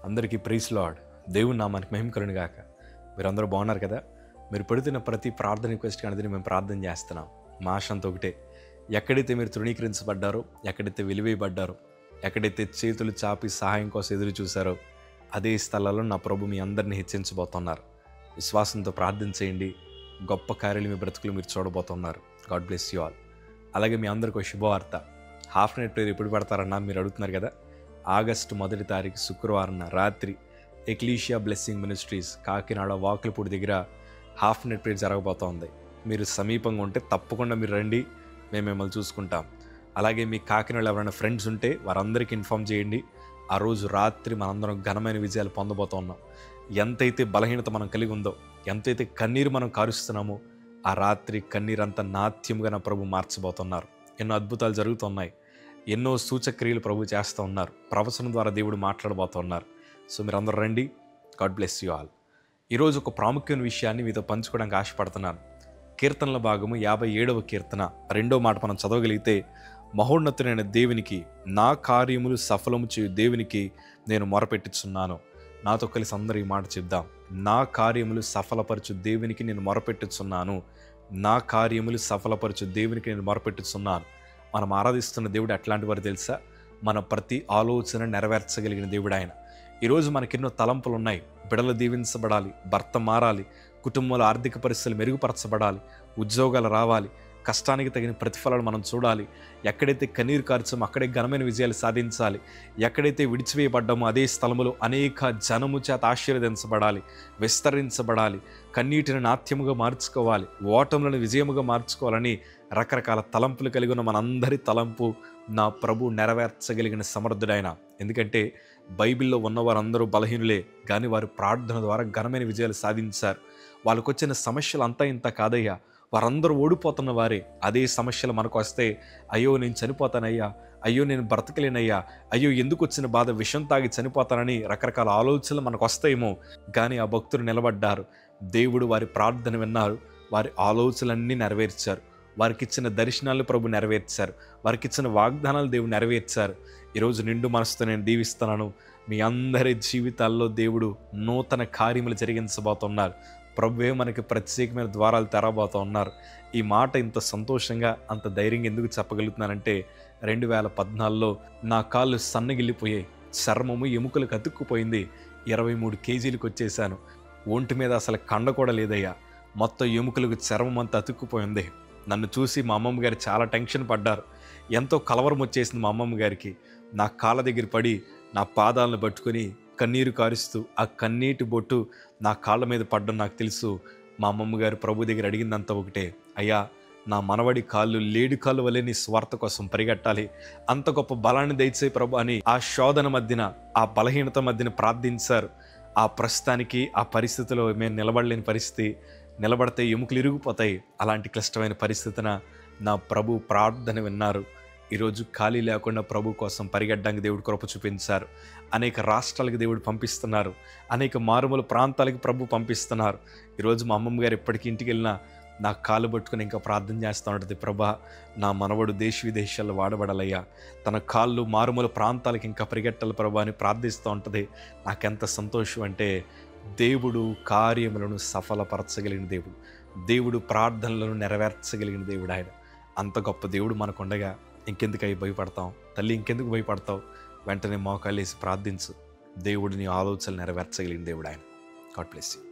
అందరికీ praise lord. దేవుని నామానికి మహిమ కలుగును గాక. మీరందరూ బాగున్నారు కదా? మీరు పెడుతున్న ప్రతి ప్రార్థన రిక్వెస్ట్ అనేది మేము ప్రార్థన చేస్తున్నాం. మా ఆశ అంతా ఒకటే, ఎక్కడైతే మీరు తృణీకరించబడ్డారో, ఎక్కడైతే వెలివేయబడ్డారో, ఎక్కడైతే చేతులు చాపి సహాయం కోసం ఎదురు చూశారో అదే స్థలాల్లో నా ప్రభు మీ అందరినీ హెచ్చించబోతున్నారు. విశ్వాసంతో ప్రార్థన చేయండి. గొప్ప కార్యాలు మీ బ్రతుకులు మీరు చూడబోతున్నారు. God bless you all. అలాగే మీ అందరికీ శుభవార్త. హాఫ్ నైట్ ప్రేయర్ ఎప్పుడు పెడతారన్నా మీరు అడుగుతున్నారు కదా. ఆగస్టు 1వ తారీఖు శుక్రవారం రాత్రి ecclesia blessing ministries Kakinada Vakulapudi దగ్గర హాఫ్ నైట్ ప్రేయర్ జరగబోతోంది. మీరు సమీపంగా ఉంటే తప్పకుండా మీరు రండి, మేము మిమ్మల్ని చూసుకుంటాం. అలాగే మీ కాకినాడలో ఎవరైనా ఫ్రెండ్స్ ఉంటే వారందరికీ ఇన్ఫామ్ చేయండి. ఆ రోజు రాత్రి మనందరం ఘనమైన విజయాలు పొందబోతున్నాం. ఎంతైతే బలహీనత మనం కలిగి ఉందో, ఎంతైతే కన్నీరు మనం కారుస్తున్నామో, ఆ రాత్రి కన్నీరంతా నాట్యముగా నా ప్రభు మార్చబోతున్నారు. ఎన్నో అద్భుతాలు జరుగుతున్నాయి. ఎన్నో సూచక్రియలు ప్రభు చేస్తూ ఉన్నారు. ప్రవచనం ద్వారా దేవుడు మాట్లాడబోతున్నారు. సో మీరు అందరూ రండి. God bless you all. ఈరోజు ఒక ప్రాముఖ్యమైన విషయాన్ని మీతో పంచుకోవడానికి ఆశపడుతున్నాను. కీర్తనల భాగము 57వ కీర్తన 2వ మాట మనం చదవగలిగితే, మహోన్నతుడైన దేవునికి, నా కార్యములు సఫలము చేయు దేవునికి నేను మొరపెట్టుచున్నాను. నాతో కలిసి అందరూ ఈ మాట చెప్దాం. నా కార్యములు సఫలపరచు దేవునికి నేను మొరపెట్టుచున్నాను. నా కార్యములు సఫలపరచు దేవునికి నేను మొరపెట్టుచున్నాను. మనం ఆరాధిస్తున్న దేవుడు ఎట్లాంటి వారు తెలుసా? మన ప్రతి ఆలోచన నెరవేర్చగలిగిన దేవుడు ఆయన. ఈరోజు మనకెన్నో తలంపులు ఉన్నాయి. బిడలు దీవించబడాలి, భర్త మారాలి, కుటుంబంలో ఆర్థిక పరిస్థితులు మెరుగుపరచబడాలి, ఉద్యోగాలు రావాలి, కష్టానికి తగిన ప్రతిఫలాలు మనం చూడాలి. ఎక్కడైతే కన్నీరు కార్చామో అక్కడే ఘనమైన విజయాలు సాధించాలి. ఎక్కడైతే విడిచివేయబడ్డామో అదే స్థలములో అనేక జనము చేత ఆశీర్వదించబడాలి, విస్తరించబడాలి, కన్నీటిని నాట్యముగా మార్చుకోవాలి, ఓటములను విజయముగా మార్చుకోవాలని రకరకాల తలంపులు కలిగి ఉన్న మనందరి తలంపు నా ప్రభు నెరవేర్చగలిగిన సమర్థుడైన. ఎందుకంటే బైబిల్లో ఉన్నవారందరూ బలహీనులే, కానీ వారు ప్రార్థన ద్వారా ఘనమైన విజయాలు సాధించారు. వాళ్ళకు వచ్చిన సమస్యలు అంతా ఇంత కాదయ్యా, వారందరూ ఓడిపోతున్న వారే. అదే సమస్యలు మనకు వస్తే, అయ్యో నేను చనిపోతానయ్యా, అయ్యో నేను బ్రతకలేనయ్యా, అయ్యో ఎందుకు వచ్చిన బాధ, విషం తాగి చనిపోతానని రకరకాల ఆలోచనలు మనకు వస్తాయేమో. కానీ ఆ భక్తులు నిలబడ్డారు. దేవుడు వారి ప్రార్థన విన్నారు, వారి ఆలోచనలన్నీ నెరవేర్చారు. వారికి ఇచ్చిన దర్శనాలు ప్రభు నెరవేర్చారు. వారికి ఇచ్చిన వాగ్దానాలు దేవుడు నెరవేర్చారు. ఈరోజు నిండు మనసుతో నేను దీవిస్తున్నాను. మీ అందరి జీవితాల్లో దేవుడు నూతన కార్యములు జరిగించబోతున్నారు. ప్రభువే మనకి ప్రత్యేకమైన ద్వారాలు తెరబోతూ ఉన్నారు. ఈ మాట ఇంత సంతోషంగా, అంత ధైర్యంగా ఎందుకు చెప్పగలుగుతున్నానంటే, 2014లో నా కాళ్ళు సన్నగిల్లిపోయాయి, చర్మము ఎముకలకు అతుక్కుపోయింది, 23 కేజీలకు వచ్చేసాను. ఒంటి మీద అసలు కండ కూడా లేదయ్యా, మొత్తం ఎముకలకు చర్మం అంతా అతుక్కుపోయింది. నన్ను చూసి మా అమ్మమ్మ గారు చాలా టెన్షన్ పడ్డారు. ఎంతో కలవరం వచ్చేసింది మా అమ్మమ్మ గారికి. నా కాళ్ళ దగ్గర పడి నా పాదాలను పట్టుకొని కన్నీరు కారుస్తూ ఆ కన్నీటి బొట్టు నా కాళ్ళ మీద పడ్డం నాకు తెలుసు. మా అమ్మమ్మ గారు ప్రభు దగ్గర అడిగిందంతా ఒకటే, అయ్యా నా మనవడి కాళ్ళు లేడి కాళ్ళు వల్లే నీ స్వార్థ కోసం పరిగెట్టాలి, అంత గొప్ప బలాన్ని దయచే ప్రభు అని ఆ శోధన మధ్యన, ఆ బలహీనత మధ్యన ప్రార్థించారు. ఆ ప్రస్తుతానికి ఆ పరిస్థితిలో మేము నిలబడలేని పరిస్థితి, నిలబడితే ఎముకలు ఇరిగిపోతాయి. అలాంటి క్లిష్టమైన పరిస్థితిన నా ప్రభు ప్రార్థన విన్నారు. ఈరోజు ఖాళీ లేకుండా ప్రభు కోసం పరిగెట్టడానికి దేవుడు కృప చూపించారు. అనేక రాష్ట్రాలకు దేవుడు పంపిస్తున్నారు. అనేక మారుమూల ప్రాంతాలకు ప్రభు పంపిస్తున్నారు. ఈరోజు మా అమ్మమ్మ గారు ఎప్పటికీ ఇంటికి వెళ్ళినా నా కాలు పట్టుకుని ఇంకా ప్రార్థన చేస్తూ ఉంటుంది, ప్రభా నా మనవడు దేశ విదేశాల్లో వాడబడాలయ్యా, తన కాళ్ళు మారుమూల ప్రాంతాలకు ఇంకా పరిగెట్టాలి ప్రభా అని ప్రార్థిస్తూ ఉంటుంది. నాకెంత సంతోషం అంటే, దేవుడు కార్యములను సఫలపరచగలిగిన దేవుడు, దేవుడు ప్రార్థనలను నెరవేర్చగలిగిన దేవుడు ఆయన. అంత గొప్ప దేవుడు మనకుండగా ఇంకెందుకు అవి భయపడతాం? తల్లి ఇంకెందుకు భయపడతావు? వెంటనే మోకాళ్ళేసి ప్రార్థించు. దేవుడిని ఆలోచనలు నెరవేర్చగలిగిన దేవుడు ఆయన. God bless you.